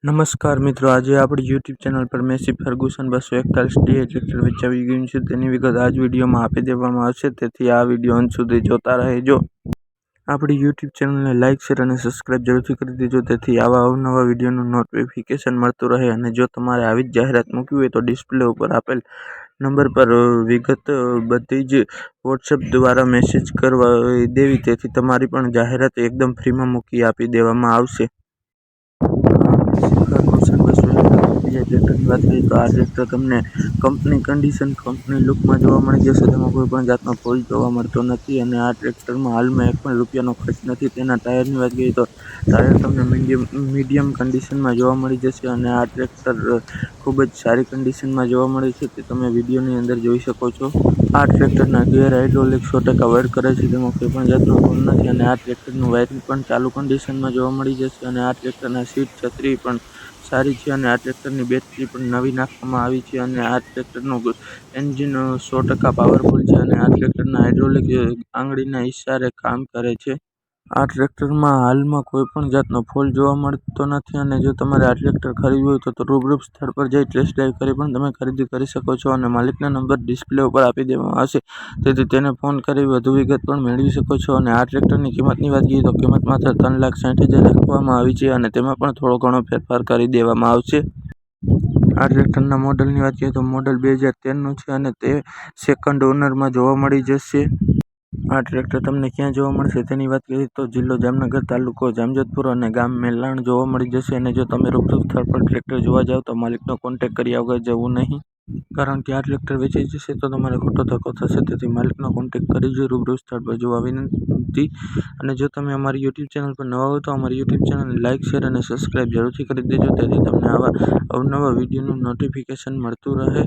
નમસ્કાર મિત્રો, આજે આપણી યુટ્યુબ ચેનલ પર મેસી ફર્ગુસન 241 ડી ટ્રેક્ટર વેચાવી ગયું છે. તેની વિગત આ જ વિડીયોમાં આપી દેવામાં આવશે, તેથી આ વિડીયો અંત સુધી જોતા રહેજો. આપણી યુટ્યુબ ચેનલને લાઇક, શેર અને સબસ્ક્રાઇબ જરૂરથી કરી દેજો, તેથી આવા અવનવા વિડીયોનું નોટિફિકેશન મળતું રહે. અને જો તમારે આવી જ જાહેરાત મૂકવી હોય તો ડિસ્પ્લે ઉપર આપેલ નંબર પર વિગત બધી જ વોટ્સએપ દ્વારા મેસેજ કરવા દેવી, તેથી તમારી પણ જાહેરાત એકદમ ફ્રીમાં મૂકી આપી દેવામાં આવશે. ફર્ગુસન 241 ટ્રેક્ટરની વાત કરીએ તો આ ટ્રેક્ટર તમને કંપની કન્ડિશન, કંપની લુકમાં જોવા મળી જશે. તેમાં કોઈ પણ જાતનો ફોલ્ટ જોવા મળતો નથી અને આ ટ્રેક્ટરમાં હાલમાં એક પણ રૂપિયાનો ખર્ચ નથી. તેના ટાયરની વાત કરીએ તો ટાયર તમને મીડિયમ કન્ડિશનમાં જોવા મળી જશે અને આ ટ્રેક્ટર ખૂબ જ સારી કન્ડિશનમાં જોવા મળે છે, તે તમે વિડીયોની અંદર જોઈ શકો છો. આ ટ્રેક્ટરના ગિયર હાઇડ્રોલિક 100% વર્ક કરે છે, તેમાં કોઈ પણ જાતનો ફોલ્ટ નથી અને આ ટ્રેક્ટરનું વાયરિંગ પણ ચાલુ કન્ડિશનમાં જોવા મળી જશે અને આ ટ્રેક્ટરના સીટ છત્રી પણ સારી છે અને આ ટ્રેક્ટરની બેટરી પણ નવી નાખવામાં આવી છે અને આ ટ્રેક્ટરનું એન્જિન 100% પાવરફુલ છે અને આ ટ્રેક્ટરના હાઇડ્રોલિક આંગળીના ઇશારે કામ કરે છે. આ ટ્રેક્ટરમાં હાલમાં કોઈ પણ જાતનો ફોલ્ટ જોવા મળતો નથી અને જો તમારે આ ટ્રેક્ટર ખરીદવું હોય તો રૂબરૂ સ્થળ પર જઈ ટેસ્ટ ડ્રાઈવ કરી પણ તમે ખરીદી કરી શકો છો અને માલિકના નંબર ડિસ્પ્લે ઉપર આપી દેવામાં આવશે, તેથી તેને ફોન કરી વધુ વિગત પણ મેળવી શકો છો. અને આ ટ્રેક્ટરની કિંમતની વાત કરીએ તો કિંમત માત્ર 3,60,000 રાખવામાં આવી છે અને તેમાં પણ થોડો ઘણો ફેરફાર કરી દેવામાં આવશે. આ ટ્રેક્ટરના મોડલની વાત કરીએ તો મોડલ 2013નું છે અને તે સેકન્ડ ઓનરમાં જોવા મળી જશે. આ ટ્રેક્ટર તમને ક્યાં જોવા મળશે તેની વાત કરીએ તો જિલ્લો જામનગર, તાલુકો જામજોધપુર અને ગામ મેલાણ જોવા મળી જશે. અને જો તમે રૂબરૂ સ્થળ પર ટ્રેક્ટર જોવા જાઓ તો માલિકનો કોન્ટેક્ટ કર્યા વગર જવું નહીં, કારણ કે આ ટ્રેક્ટર વેચાઈ જશે તો તમારે ખોટો ધક્કો થશે, તેથી માલિકનો કોન્ટેક્ટ કરી જ રૂબરૂ સ્થળ પર જોવા વિનંતી. અને જો તમે અમારી યુટ્યુબ ચેનલ પર નવા હો તો અમારી યુટ્યુબ ચેનલને લાઇક, શેર અને સબસ્ક્રાઇબ જરૂરથી કરી દેજો, તેથી તમને આવા અવનવા વિડીયોનું નોટિફિકેશન મળતું રહે.